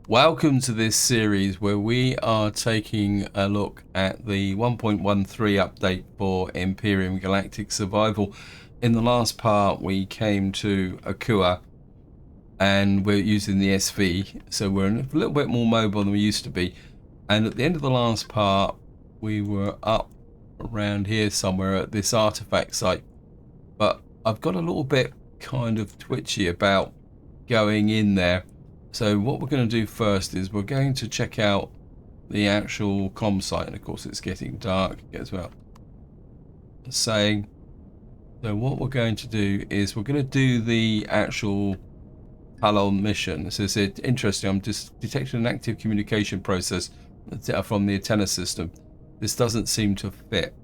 Welcome to this series where we are taking a look at the 1.13 update for Empyrion Galactic Survival. In the last part we came to Akua and we're using the SV, so we're a little bit more mobile than we used to be. And at the end of the last part we were up around here somewhere at this artifact site, but I've got a little bit kind of twitchy about going in there. So what we're going to do first is we're going to check out the actual comm site, and of course it's getting dark as well. So what we're going to do is we're going to do the actual Eleon mission. So it's interesting, I'm just detecting an active communication process from the antenna system. This doesn't seem to fit.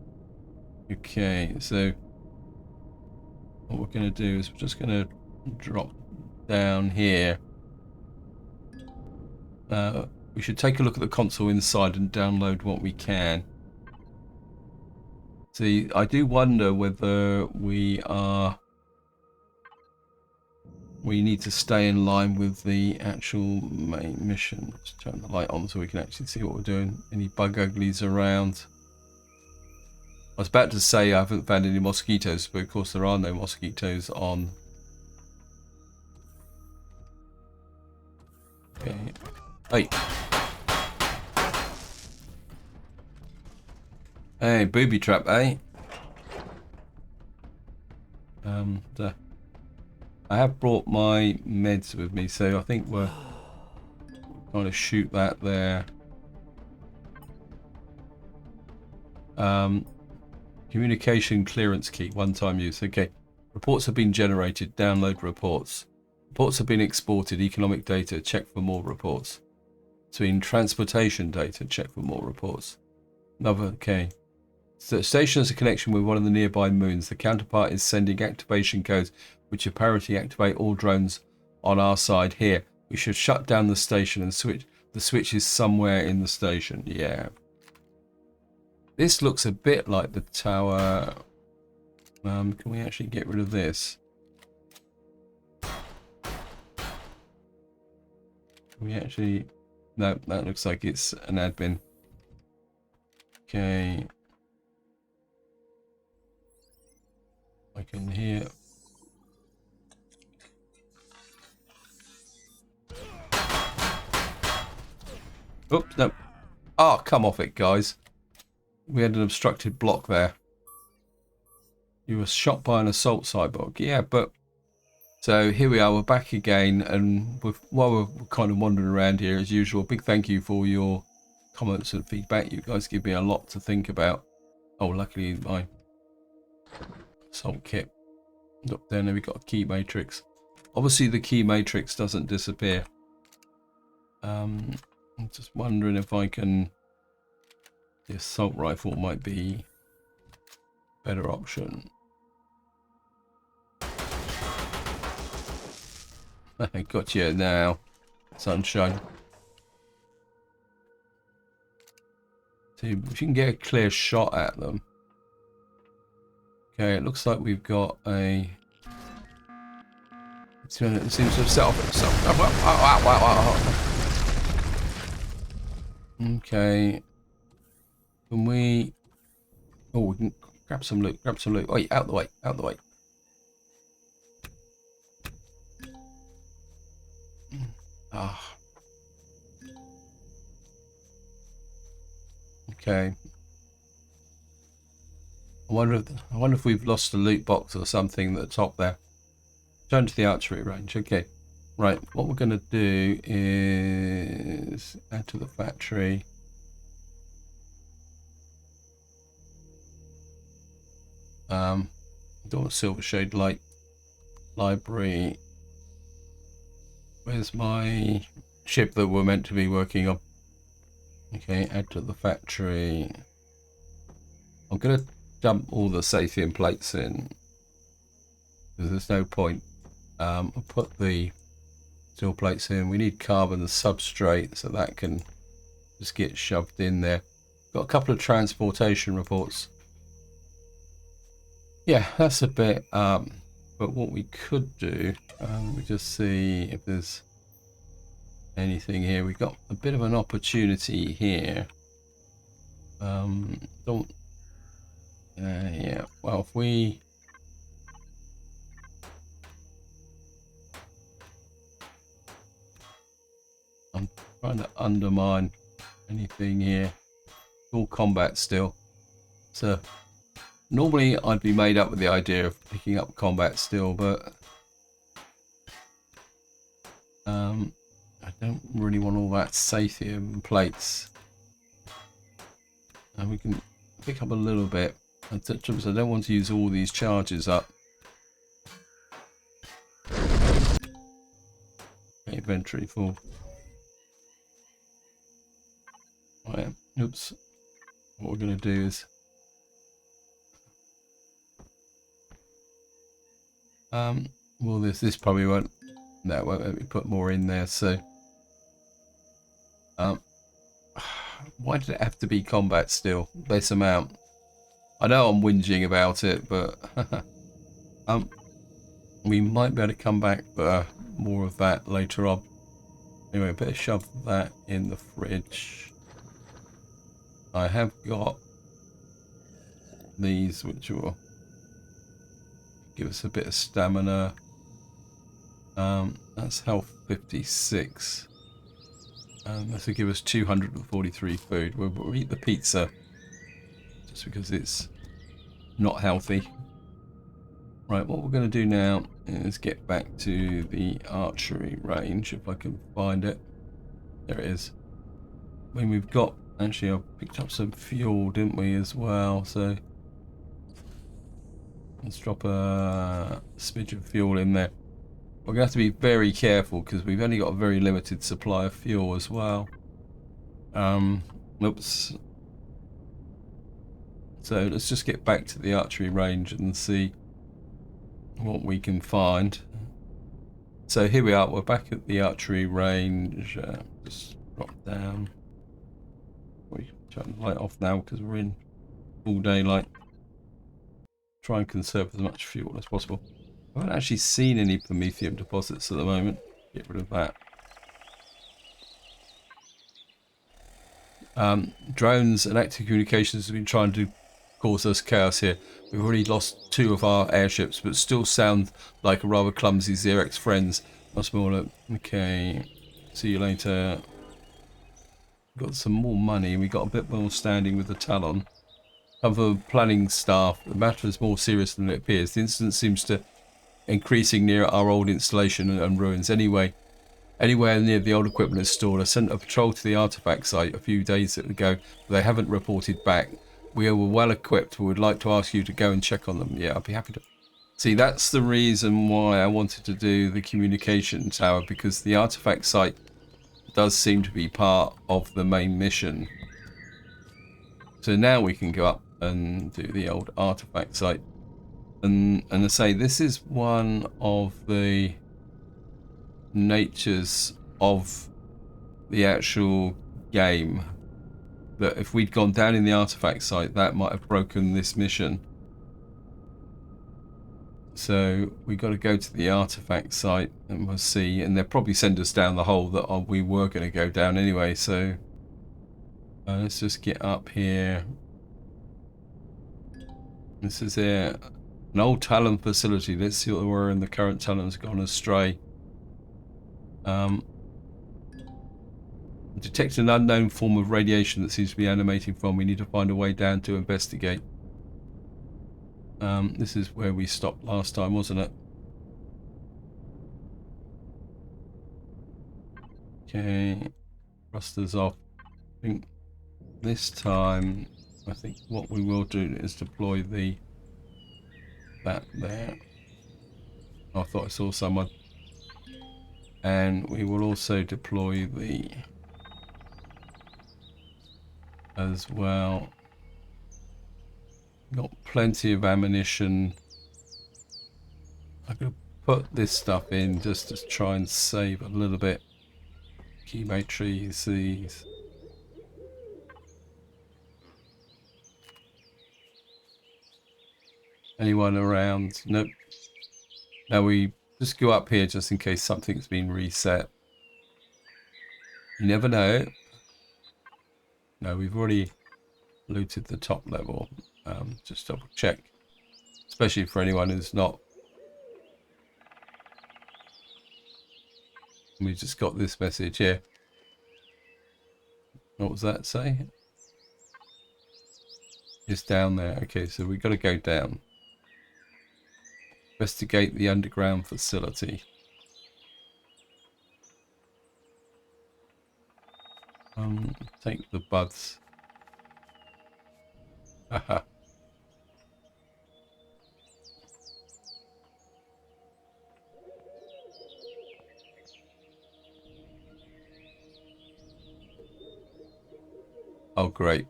Okay, so what we're going to do is we're just going to drop down here. We should take a look at the console inside and download what we can. See, I do wonder whether we need to stay in line with the actual main mission. Let's turn the light on so we can actually see what we're doing. Any bug uglies around? I was about to say I haven't found any mosquitoes, but of course there are no mosquitoes on. Okay. Hey. Hey, booby trap, eh? I have brought my meds with me, so I think we're going to shoot that there. Communication clearance key, one-time use. Okay. Reports have been generated. Download reports. Reports have been exported. Economic data. Check for more reports. Between transportation data. Check for more reports. Another. Okay. So the station has a connection with one of the nearby moons. The counterpart is sending activation codes, which apparently activate all drones on our side here. We should shut down the station and switch. The switch is somewhere in the station. Yeah. This looks a bit like the tower. Can we actually get rid of this? Can we actually... No, that looks like it's an admin. Okay. I can hear... Oops, no. Oh, come off it, guys. We had an obstructed block there. You were shot by an assault cyborg. Yeah, but... So here we are, we're back again, and while we're kind of wandering around here as usual, big thank you for your comments and feedback. You guys give me a lot to think about. Oh, luckily my assault kit. Look, then we've got a key matrix. Obviously the key matrix doesn't disappear. I'm just wondering if I can... The assault rifle might be a better option. I got you now, sunshine. See if you can get a clear shot at them. Okay, it looks like we've got a... It seems to have set off itself. Okay. Can we... Oh, we can grab some loot, grab some loot. Wait, out the way, out the way. Ah. Okay. I wonder if we've lost a loot box or something at the top there. Turn to the archery range. Okay. Right. What we're going to do is add to the factory. Don't want silver shade light. Library. Where's my ship that we're meant to be working on? Okay, add to the factory. I'm going to dump all the Saphian plates in, because there's no point. I'll put the steel plates in. We need carbon substrate, so that can just get shoved in there. Got a couple of transportation reports. Yeah, that's a bit... But what we could do, we just see if there's... anything here. We've got a bit of an opportunity here. Don't. Yeah. Well, if we. I'm trying to undermine anything here. All combat still. So normally I'd be made up with the idea of picking up combat still, but I don't really want all that Sathium plates. And we can pick up a little bit. I don't want to use all these charges up. Inventory full. Right, oops. What we're going to do is well, this probably won't. No, it won't let me put more in there. So why did it have to be combat still? This amount. I know I'm whinging about it, but we might be able to come back for more of that later on. Anyway, better shove that in the fridge. I have got these, which will give us a bit of stamina. That's health 56. This will give us 243 food. We'll eat the pizza just because it's not healthy. Right, what we're going to do now is get back to the archery range, if I can find it. There it is. When we've got, actually I picked up some fuel, didn't we, as well, so let's drop a smidge of fuel in there. We're going to have to be very careful because we've only got a very limited supply of fuel as well. Oops. So let's just get back to the archery range and see what we can find. So here we are, we're back at the archery range. Just drop down. We turn the light off now because we're in full daylight. Try and conserve as much fuel as possible. I haven't actually seen any promethium deposits at the moment. Get rid of that. Drones and active communications have been trying to cause us chaos here. We've already lost 2 of our airships, but still sound like a rather clumsy Xerex friends. Much smaller. Okay. See you later. Got some more money. We got a bit more standing with the Talon. Other planning staff, the matter is more serious than it appears. The incident seems to increasing near our old installation and ruins. Anywhere near the old equipment is stored. I sent a patrol to the artifact site a few days ago, but they haven't reported back. We are well equipped, but would like to ask you to go and check on them. Yeah, I'd be happy to. See, that's the reason why I wanted to do the communication tower, because the artifact site does seem to be part of the main mission. So now we can go up and do the old artifact site. And I say, this is one of the natures of the actual game, that if we'd gone down in the artifact site, that might have broken this mission. So we got to go to the artifact site and we'll see, and they'll probably send us down the hole that we were going to go down anyway. So let's just get up here. This is an old Talon facility. Let's see what where in the current Talon's gone astray. Detect an unknown form of radiation that seems to be emanating from. We need to find a way down to investigate. This is where we stopped last time, wasn't it? Okay, thrusters off. I think this time, I think what we will do is deploy that there. Oh, I thought I saw someone. And we will also deploy the as well. Got plenty of ammunition. I'm going to put this stuff in just to try and save a little bit. Key matrices. Anyone around? Nope. Now we just go up here just in case something's been reset. You never know. No, we've already looted the top level. Just double check, especially for anyone who's not. We just got this message here. What was that say? It's down there. Okay, so we've got to go down. Investigate the underground facility. Take the buds. Haha. Oh, great.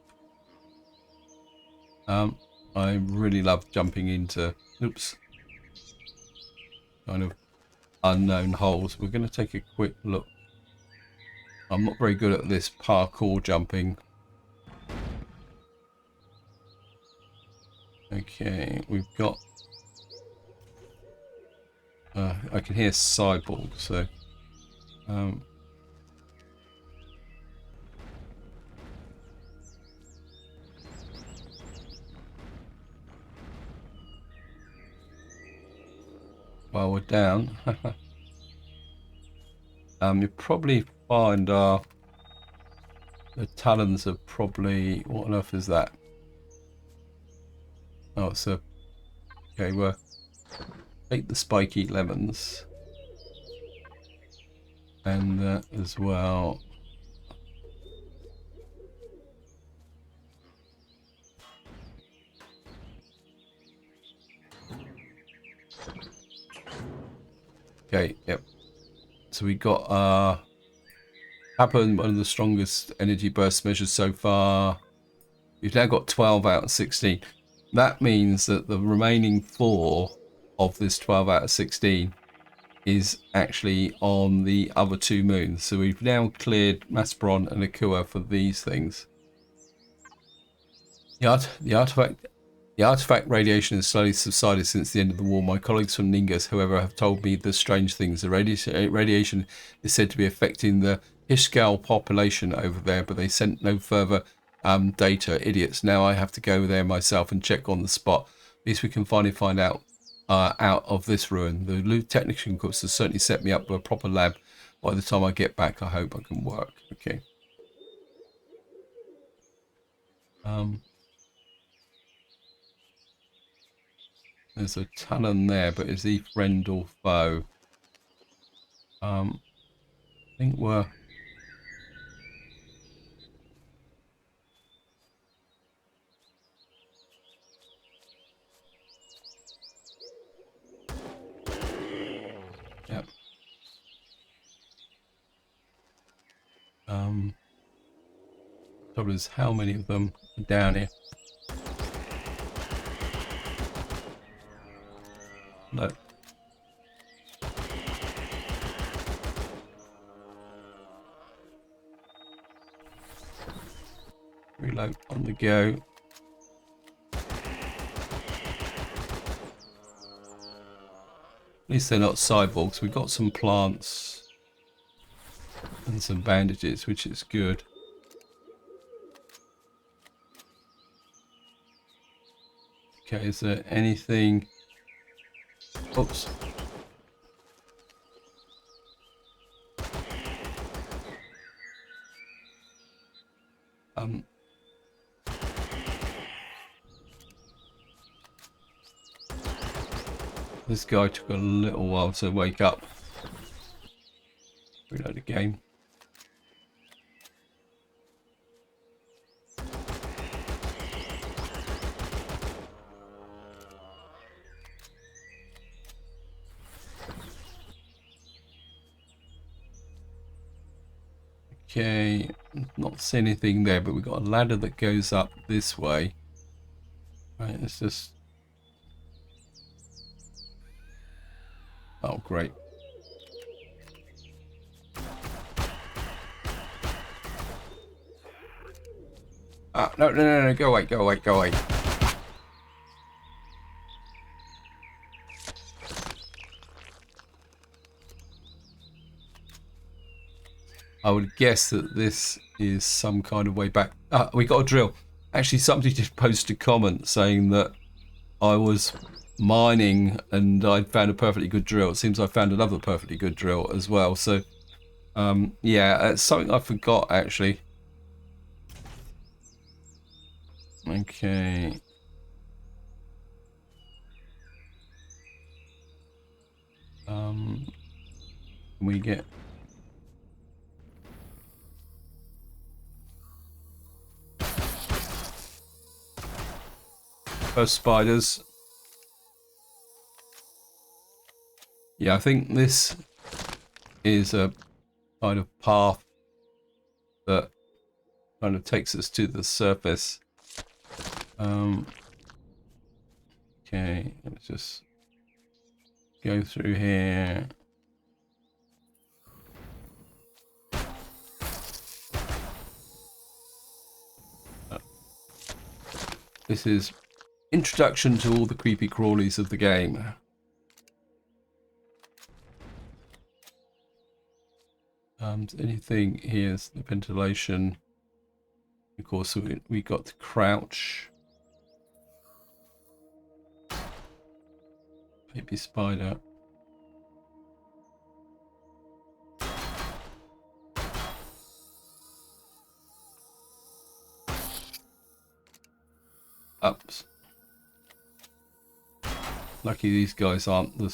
I really love jumping into, oops, kind of unknown holes. We're going to take a quick look. I'm not very good at this parkour jumping. Okay, we've got... I can hear cyborg, so... while we're down, you probably find the talons are probably... What on earth is that? Oh, it's a... Okay, we're... Take the spiky lemons. And that as well. Okay, yep. So we got happened one of the strongest energy burst measures so far. We've now got 12 out of 16. That means that the remaining 4 of this 12 out of 16 is actually on the other 2 moons. So we've now cleared Maspron and Akua for these things. The artifact radiation has slowly subsided since the end of the war. My colleagues from Ningus, however, have told me the strange things. The radiation is said to be affecting the Hishgal population over there, but they sent no further data. Idiots. Now I have to go there myself and check on the spot. At least we can finally find out of this ruin. The loot technician course has certainly set me up with a proper lab. By the time I get back, I hope I can work. Okay. There's a talon there, but is he friend or foe? I think we're... Yep. Trouble is, how many of them are down here? No. Reload on the go. At least they're not cyborgs. We've got some plants and some bandages, which is good. Okay, is there anything... Oops. This guy took a little while to wake up. Reload the game. Okay, not see anything there, but we've got a ladder that goes up this way. Right, let's just... Oh, great. Ah, no, no, no, no, go away, go away, go away. I would guess that this is some kind of way back. We got a drill. Actually, somebody did post a comment saying that I was mining and I'd found a perfectly good drill. It seems I found another perfectly good drill as well. So, yeah, it's something I forgot actually. Okay. We get first spiders. Yeah, I think this is a kind of path that kind of takes us to the surface. Okay, let's just go through here. This is introduction to all the creepy crawlies of the game. Anything here's the ventilation. Of course, we got to crouch. Baby spider. Ups. Lucky these guys aren't the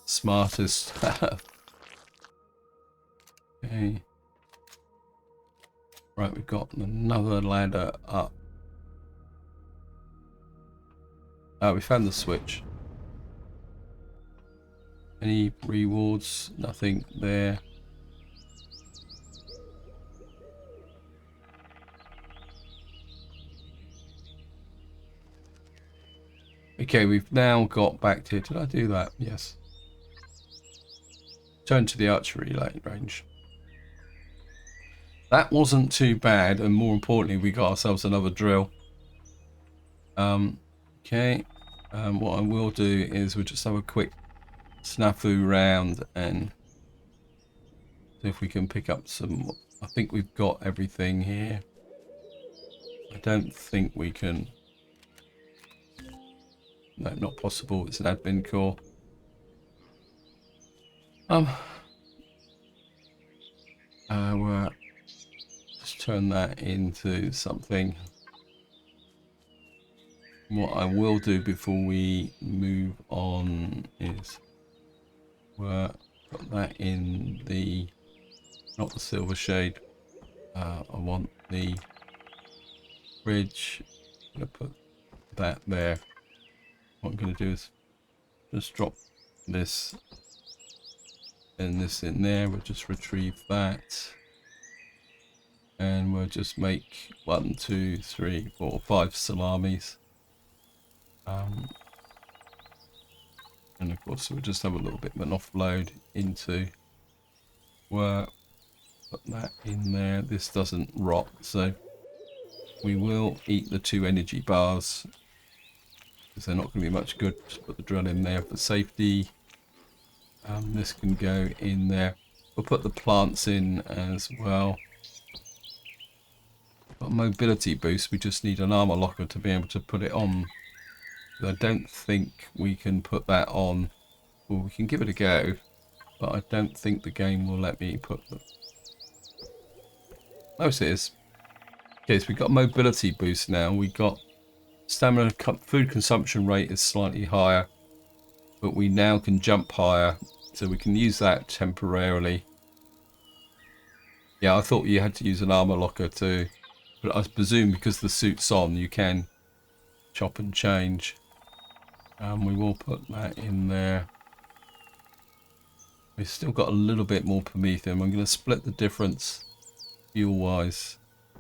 smartest. Okay. Right, we've got another ladder up. We found the switch. Any rewards? Nothing there. Okay, we've now got back to... Did I do that? Yes. Turn to the archery range. That wasn't too bad, and more importantly, we got ourselves another drill. Okay. What I will do is we'll just have a quick snafu round and see if we can pick up some... I think we've got everything here. I don't think we can... No, not possible. It's an admin core. We'll just turn that into something. What I will do before we move on is put that in the, not the silver shade. I want the bridge. I'm going to put that there. What I'm going to do is just drop this and this in there. We'll just retrieve that. And we'll just make 1, 2, 3, 4, 5 salamis. And of course we'll just have a little bit of an offload into work. Put that in there. This doesn't rot, so we will eat the 2 energy bars because they're not going to be much good. Just put the drill in there for safety. This can go in there. We'll put the plants in as well. Got a mobility boost. We just need an armor locker to be able to put it on. I don't think we can put that on. Well, we can give it a go, but I don't think the game will let me put them. Oh, it is. Okay, so we've got mobility boost now. We got stamina, food consumption rate is slightly higher, but we now can jump higher, so we can use that temporarily. Yeah, I thought you had to use an armor locker too, but I presume because the suit's on, you can chop and change. We will put that in there. We've still got a little bit more promethium. I'm going to split the difference fuel-wise.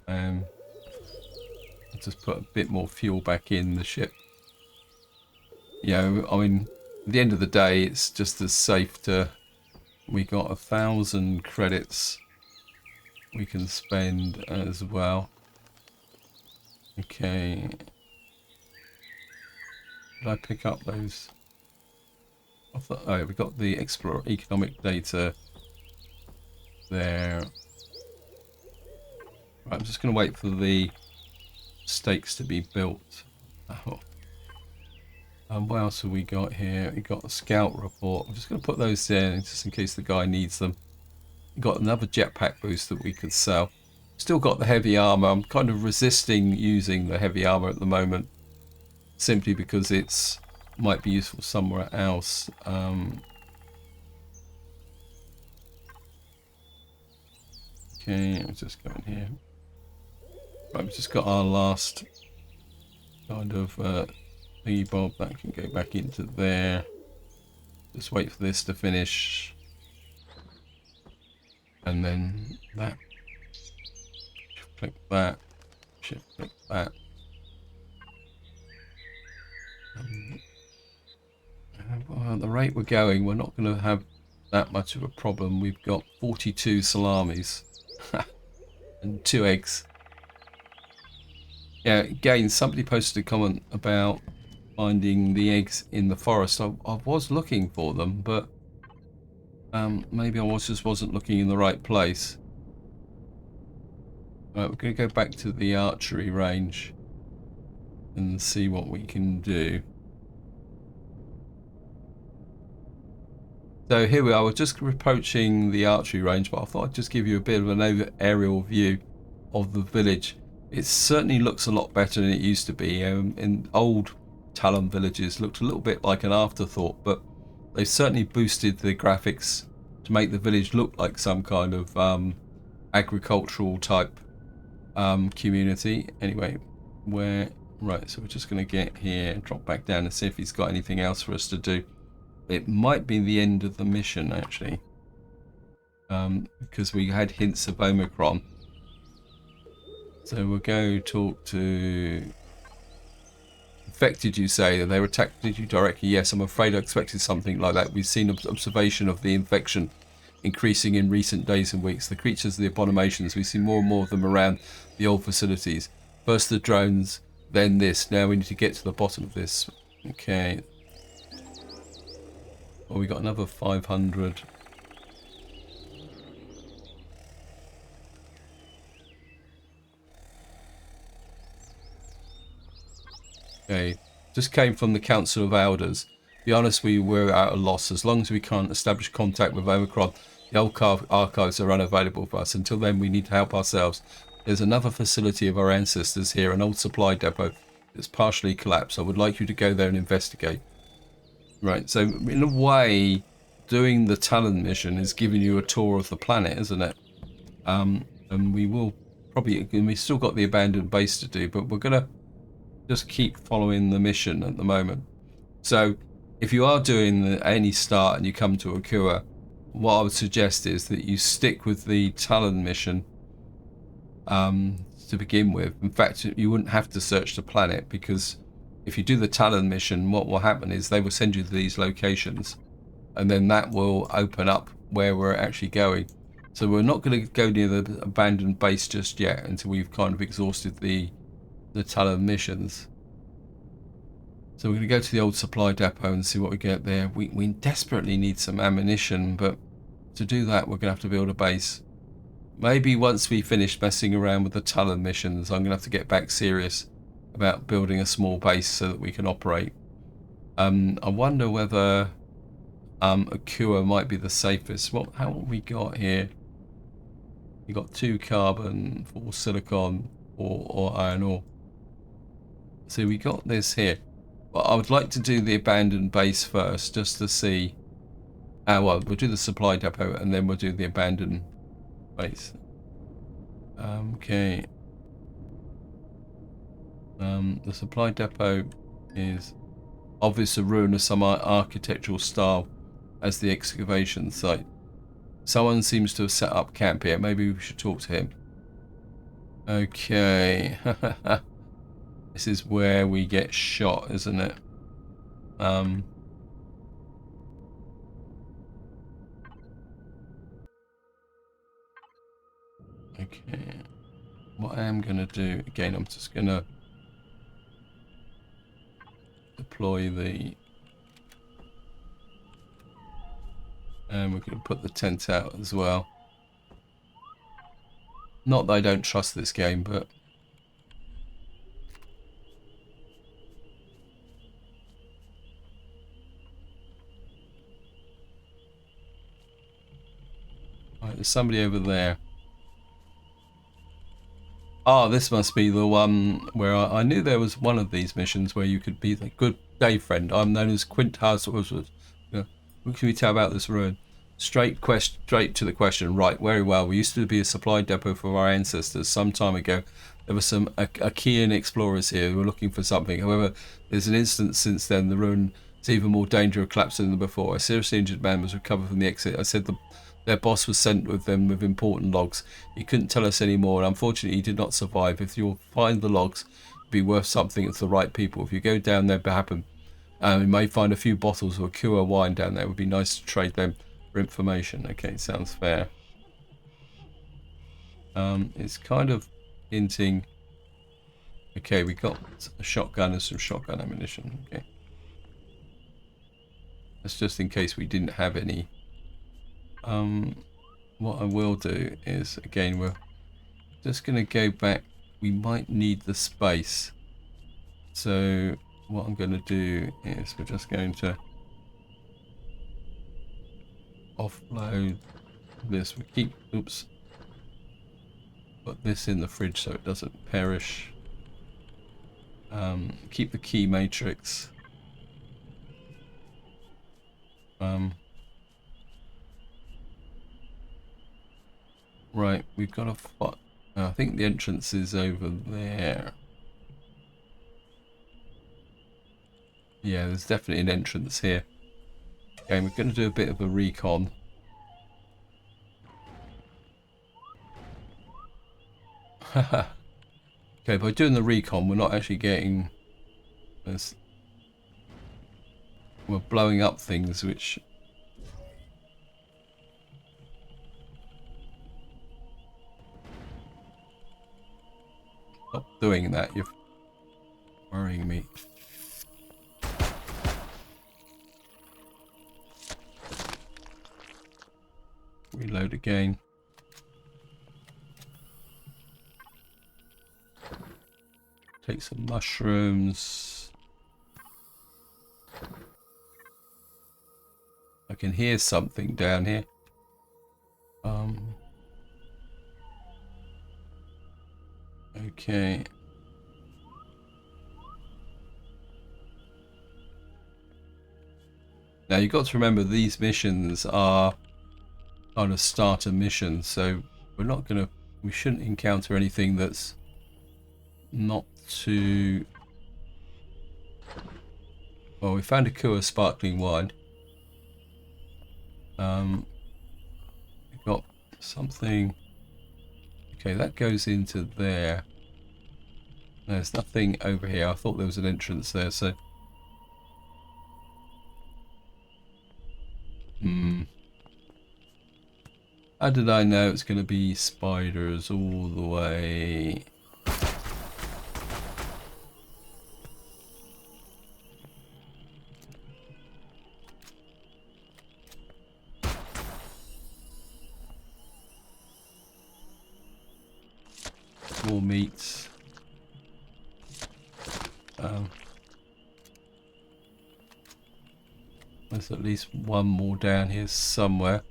I'll just put a bit more fuel back in the ship. Yeah, I mean, at the end of the day, it's just as safe to... We got 1,000 credits we can spend as well. Okay. Did I pick up those? I thought, oh, we got the Explorer economic data there. Right, I'm just going to wait for the stakes to be built. Oh. What else have we got here? We got a scout report. I'm just going to put those in just in case the guy needs them. We got another jetpack boost that we could sell. Still got the heavy armor. I'm kind of resisting using the heavy armor at the moment, simply because it's might be useful somewhere else. Okay, let's just go in here. Right, we've just got our last kind of thingy bob that can go back into there. Just wait for this to finish, and then that. Click that. Shift click that. At the rate we're going, we're not going to have that much of a problem. We've got 42 salamis and 2 eggs. Yeah, again, somebody posted a comment about finding the eggs in the forest. I was looking for them, but maybe I just wasn't looking in the right place. Right, we're going to go back to the archery range and see what we can do. So here we are, we're just approaching the archery range, but I thought I'd just give you a bit of an aerial view of the village. It certainly looks a lot better than it used to be. In old Talon villages, looked a little bit like an afterthought, but they've certainly boosted the graphics to make the village look like some kind of agricultural type community. Anyway, right, so we're just going to get here and drop back down and see if he's got anything else for us to do. It might be the end of the mission, actually, because we had hints of Omicron. So we'll go talk to... Infected, you say? They were attacked you directly? Yes, I'm afraid I expected something like that. We've seen observation of the infection increasing in recent days and weeks. The creatures, the abominations, we see more and more of them around the old facilities. First the drones, then this. Now we need to get to the bottom of this. Okay. Well, we got another 500. Okay. Just came from the Council of Elders. Be honest, we were at a loss. As long as we can't establish contact with Omicron, the old archives are unavailable for us. Until then, we need to help ourselves. There's another facility of our ancestors here, an old supply depot that's partially collapsed. I would like you to go there and investigate. Right, so in a way, doing the Talon mission is giving you a tour of the planet, isn't it? And we will probably, we've still got the abandoned base to do, but we're going to just keep following the mission at the moment. So if you are doing any start and you come to Akua, what I would suggest is that you stick with the Talon mission to begin with. In fact, you wouldn't have to search the planet, because if you do the Talon mission, what will happen is they will send you to these locations, and then that will open up where we're actually going. So we're not going to go near the abandoned base just yet until we've kind of exhausted the Talon missions. So we're going to go to the old supply depot and see what we get there. We desperately need some ammunition, but to do that we're going to have to build a base. Maybe once we finish messing around with the Talon missions, I'm going to have to get back serious about building a small base so that we can operate. I wonder whether Akua might be the safest. How have we got here? We got 2 carbon, 4 silicon, or iron ore. So we got this here. But I would like to do the abandoned base first, just to see. Well, we'll do the supply depot and then we'll do the abandoned base. Okay. The supply depot is obviously a ruin of some architectural style as the excavation site. Someone seems to have set up camp here. Maybe we should talk to him. Okay. This is where we get shot, isn't it? Okay. What I am going to do, again, I'm just going to deploy the... And we're going to put the tent out as well. Not that I don't trust this game, but... Right, there's somebody over there. Oh, this must be the one where I knew there was one of these missions where you could be the good day friend. I'm known as Quintus. What can we tell about this ruin? Straight to the question. Right, very well. We used to be a supply depot for our ancestors some time ago. There were some Achaean explorers here who were looking for something. However, there's an instance since then. The ruin is even more dangerous of collapsing than before. A seriously injured man was recovered from the exit. I said their boss was sent with them with important logs. He couldn't tell us any more, and unfortunately he did not survive. If you'll find the logs, it'd be worth something to the right people. If you go down there, happen. You may find a few bottles of Akua wine down there. It would be nice to trade them for information. Okay, sounds fair. It's kind of hinting. Okay, we got a shotgun and some shotgun ammunition. Okay, that's just in case we didn't have any. What I will do is, again, we're just going to go back. We might need the space. So what I'm going to do is we're just going to offload this. We keep, oops, put this in the fridge so it doesn't perish. Keep the key matrix. Right, we've got a spot. I think the entrance is over there. Yeah, there's definitely an entrance here. Okay, we're going to do a bit of a recon. Okay, by doing the recon, we're not actually getting this. We're blowing up things, which stop doing that. You're worrying me. Reload again. Take some mushrooms. I can hear something down here. Okay. Now you've got to remember these missions are kind of starter missions, so we shouldn't encounter anything that's not too... Well, we found Akua sparkling wine. We got something. Okay, that goes into there. There's nothing over here. I thought there was an entrance there, so... How did I know it's going to be spiders all the way? More meats. There's at least one more down here somewhere.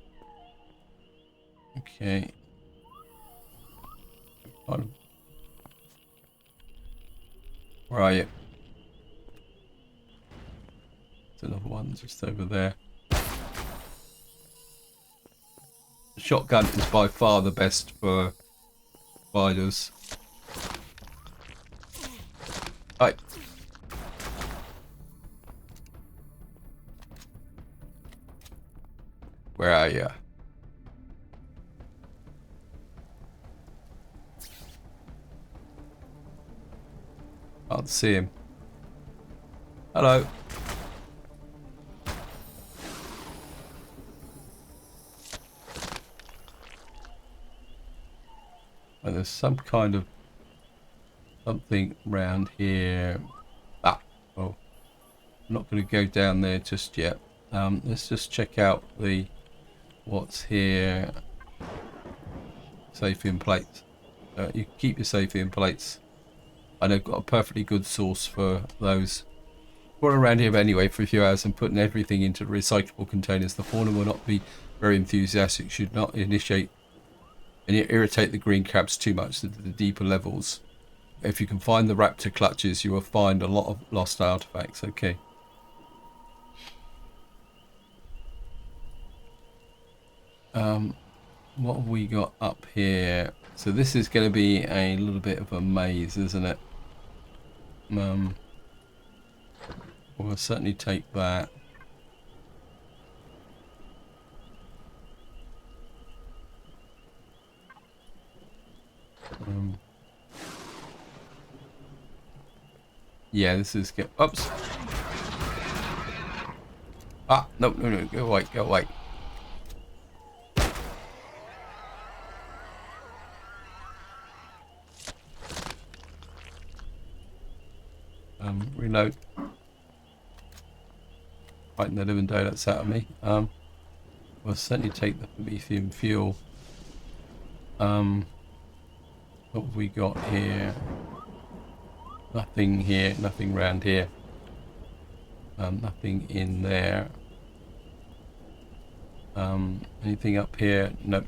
Okay. Where are you? There's another one just over there. The shotgun is by far the best for spiders. Right. Where are you? Can't see him. Hello. And there's some kind of something round here. Ah, oh, I'm not going to go down there just yet. Let's just check out what's here. Safe in place. You can keep your Saphian plates. And I've got a perfectly good source for those. We're around here anyway for a few hours and putting everything into recyclable containers. The fauna will not be very enthusiastic, should not initiate and irritate the green crabs too much at the deeper levels. If you can find the raptor clutches, you will find a lot of lost artifacts. Okay. What have we got up here? So this is going to be a little bit of a maze, isn't it? We'll certainly take that. Yeah, this is good. Oops. Ah, no, no, no, go away, go away. Reload. Fighting the living donuts out of me. We'll certainly take the Promethean fuel. What have we got here? Nothing here, nothing round here. Nothing in there. Anything up here? Nope.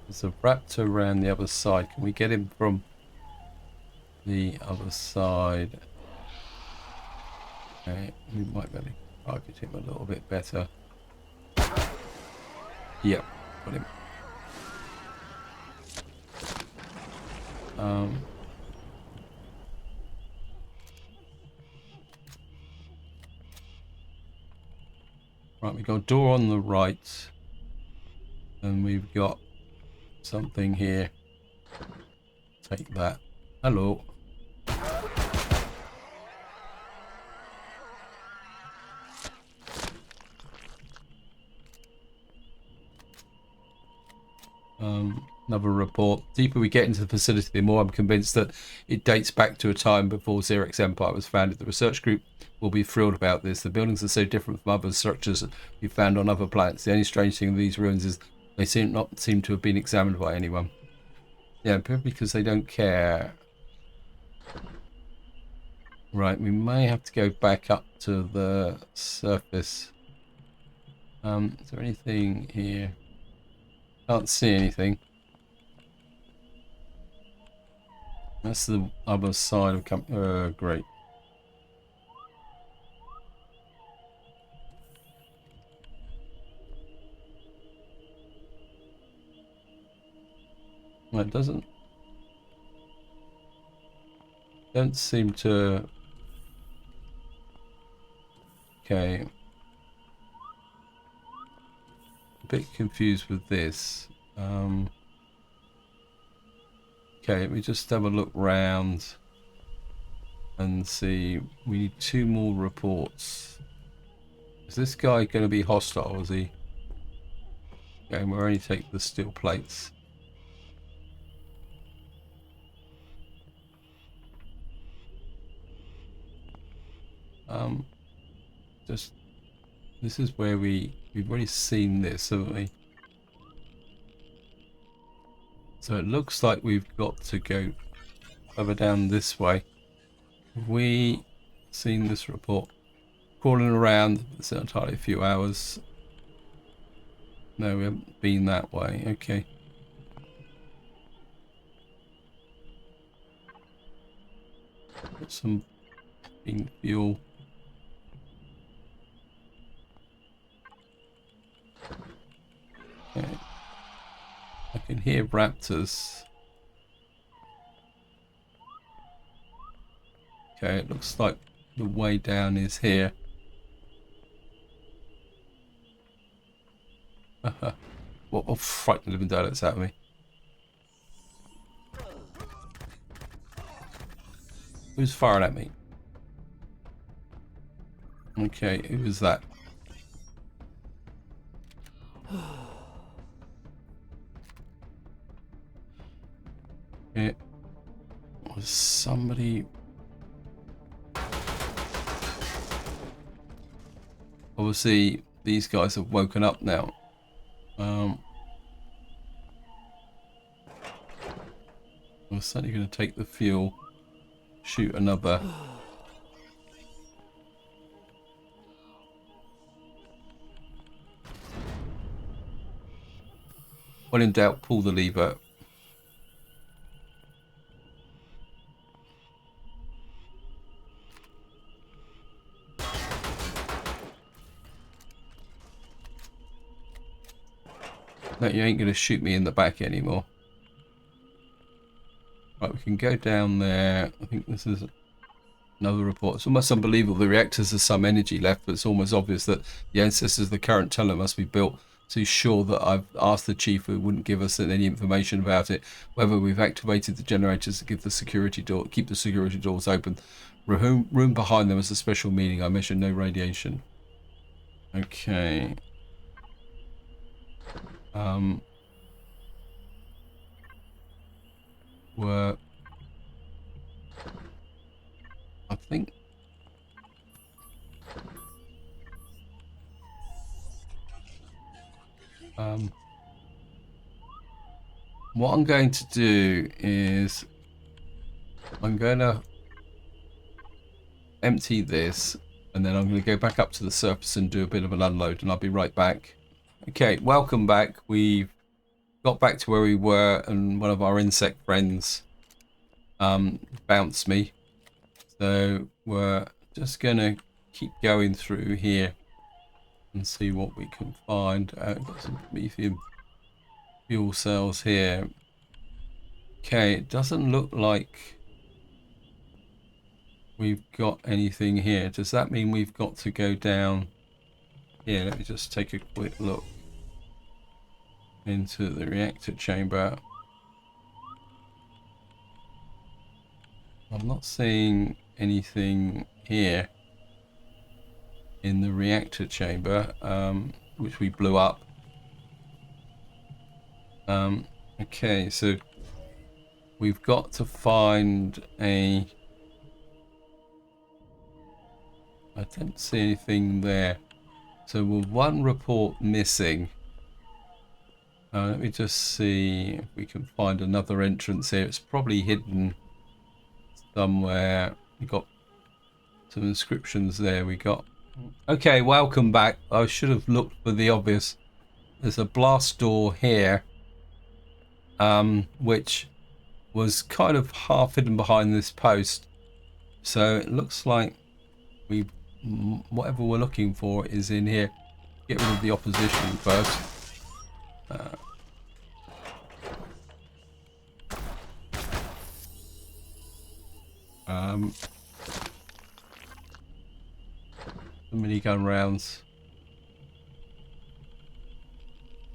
There's a raptor around the other side. Can we get him from the other side? Okay, we might be able to target him a little bit better. Yep, got him. Right, we've got a door on the right, and we've got something here. Take that. Hello. Another report. The deeper we get into the facility, the more I'm convinced that it dates back to a time before Xerox Empire was founded. The research group will be thrilled about this. The buildings are so different from other structures we've found on other planets. The only strange thing with these ruins is they not seem to have been examined by anyone. Yeah, because they don't care. Right, we may have to go back up to the surface. Is there anything here? Can't see anything. That's the other side of great. Well, it don't seem to. Okay. A bit confused with this. Okay, let me just have a look round and see. We need 2 more reports. Is this guy going to be hostile? Is he? Okay, we'll only take the steel plates. Just this is where we've already seen this, haven't we? So it looks like we've got to go over down this way. Have we seen this report? Crawling around, it's entirely a few hours. No, we haven't been that way. Okay. Got some fuel. Okay. I can hear raptors. Okay, it looks like the way down is here. What will frighten the living daylights out of me? Who's firing at me? Okay, who was that? It was somebody. Obviously, these guys have woken up now. I'm certainly going to take the fuel, shoot another. When in doubt, pull the lever. No, you ain't going to shoot me in the back anymore. Right, we can go down there. I think this is another report. It's almost unbelievable. The reactors have some energy left, but it's almost obvious that the ancestors of the current tunnel must be built to ensure that I've asked the chief who wouldn't give us any information about it, whether we've activated the generators to give the security door, keep the security doors open. Room behind them is a special meeting. I measure no radiation. Okay. Work. I think. What I'm going to do is I'm going to empty this, and then I'm going to go back up to the surface and do a bit of an unload, and I'll be right back. Okay, welcome back. We've got back to where we were, and one of our insect friends bounced me. So we're just going to keep going through here and see what we can find. Got some methium fuel cells here. Okay, it doesn't look like we've got anything here. Does that mean we've got to go down here? Let me just take a quick look into the reactor chamber. I'm not seeing anything here in the reactor chamber, which we blew up. Okay, so we've got to find a... I don't see anything there. So we're one report missing. Let me just see if we can find another entrance here. It's probably hidden somewhere. We got some inscriptions there. We got... Okay, welcome back. I should have looked for the obvious. There's a blast door here, which was kind of half hidden behind this post. So it looks like we, whatever we're looking for is in here. Get rid of the opposition first. The minigun rounds.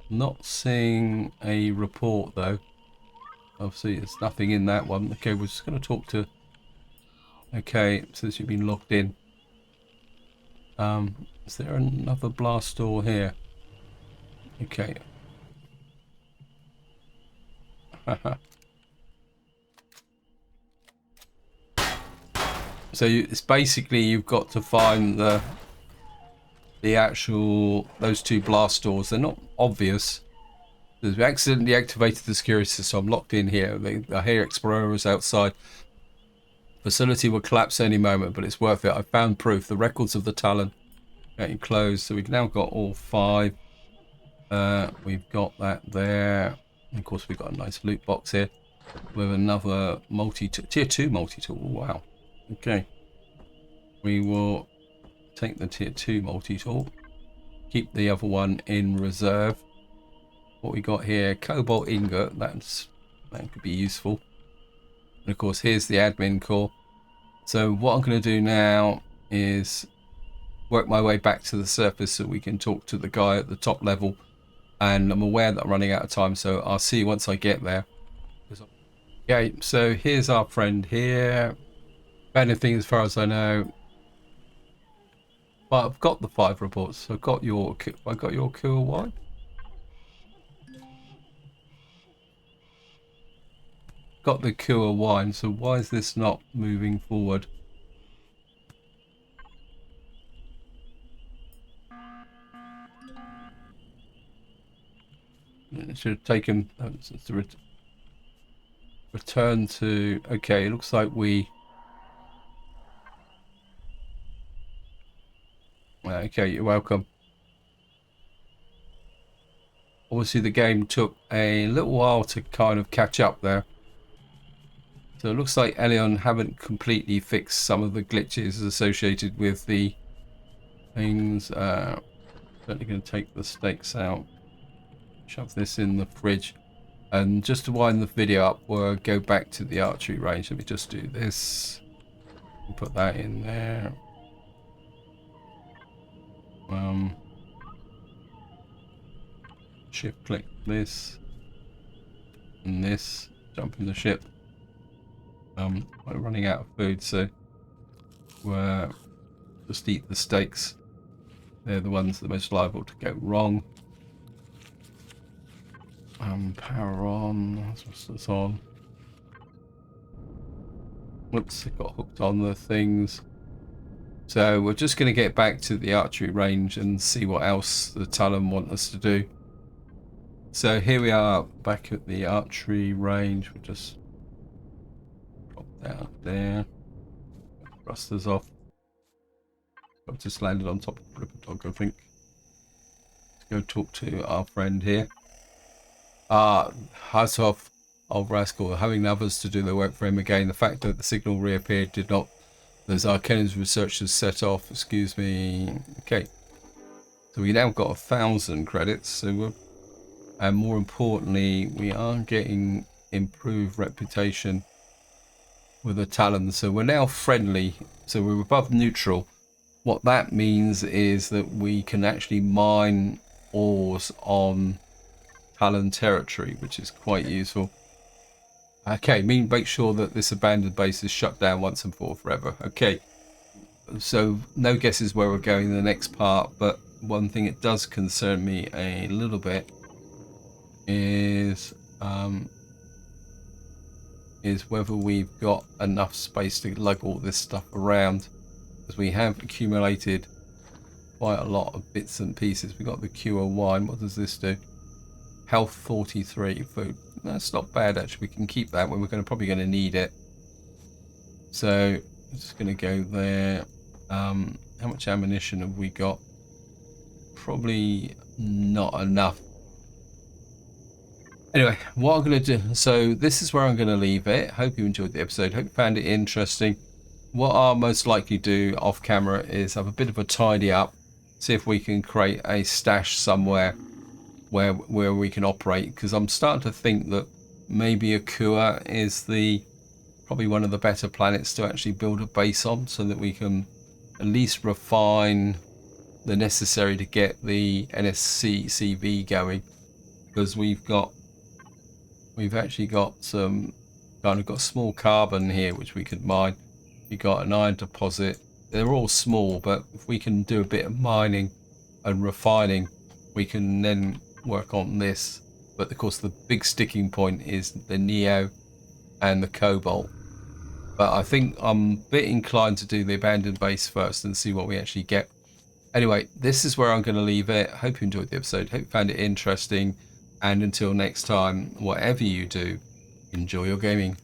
Not seeing a report though. Obviously there's nothing in that one. Okay, we're just going to talk to... Okay, since you've been logged in. Is there another blast door here? Okay. So it's basically you've got to find the actual, those two blast doors. They're not obvious. We accidentally activated the security system. I'm locked in here. I hear explorers outside. Facility will collapse any moment, but it's worth it. I found proof. The records of the Talon getting closed. So we've now got all 5. We've got that there. And of course, we've got a nice loot box here with another tier 2 multi-tool. Wow. Okay. We will take the tier 2 multi-tool. Keep the other one in reserve. What we got here, cobalt ingot. That could be useful. And of course, here's the admin core. So what I'm going to do now is work my way back to the surface so we can talk to the guy at the top level. And I'm aware that I'm running out of time, so I'll see you once I get there. Okay, so here's our friend here. Anything as far as I know. But I've got the 5 reports. I got your POI. Got the Akua wine, so why is this not moving forward? It should have taken to return to. Okay, it looks like we. Okay, you're welcome. Obviously, the game took a little while to kind of catch up there. So it looks like Eleon haven't completely fixed some of the glitches associated with the things. Certainly going to take the stakes out. Shove this in the fridge. And just to wind the video up, we'll go back to the archery range. Let me just do this. Put that in there. Shift click this. And this. Jump in the ship. We're running out of food, so we'll just eat the steaks. They're the ones that are most liable to go wrong. Power on. What's this on? Whoops, it got hooked on the things. So we're just going to get back to the archery range and see what else the Talon want us to do. So here we are back at the archery range. We'll just drop down there. Thrusters off. I've just landed on top of the Ripper Dog, I think. Let's go talk to our friend here. Hats off, old rascal, having others to do the work for him again. The fact that the signal reappeared did not. Those Arcanum's researchers set off. Excuse me. Okay. So we now got 1,000 credits. So and more importantly, we are getting improved reputation with the Talon. So we're now friendly. So we're above neutral. What that means is that we can actually mine ores on Talon territory, which is quite useful. Okay, make sure that this abandoned base is shut down once and for forever. Okay, so no guesses where we're going in the next part, but one thing it does concern me a little bit is whether we've got enough space to lug all this stuff around, because we have accumulated quite a lot of bits and pieces. We got the Akua wine. What does this do? Health 43, food. That's not bad actually. We can keep that when we're probably going to need it. So I'm just going to go there. How much ammunition have we got? Probably not enough. Anyway, what I'm going to do. So this is where I'm going to leave it. Hope you enjoyed the episode. Hope you found it interesting. What I'll most likely do off camera is have a bit of a tidy up. See if we can create a stash somewhere where we can operate, because I'm starting to think that maybe Akua is probably one of the better planets to actually build a base on, so that we can at least refine the necessary to get the NSCCV going, because we've actually got some got small carbon here which we could mine. We got an iron deposit. They're all small, but if we can do a bit of mining and refining, we can then work on this. But of course the big sticking point is the Neo and the Cobalt. But I think I'm a bit inclined to do the abandoned base first and see what we actually get. Anyway, this is where I'm going to leave it. Hope you enjoyed the episode. Hope you found it interesting. And until next time, whatever you do, enjoy your gaming.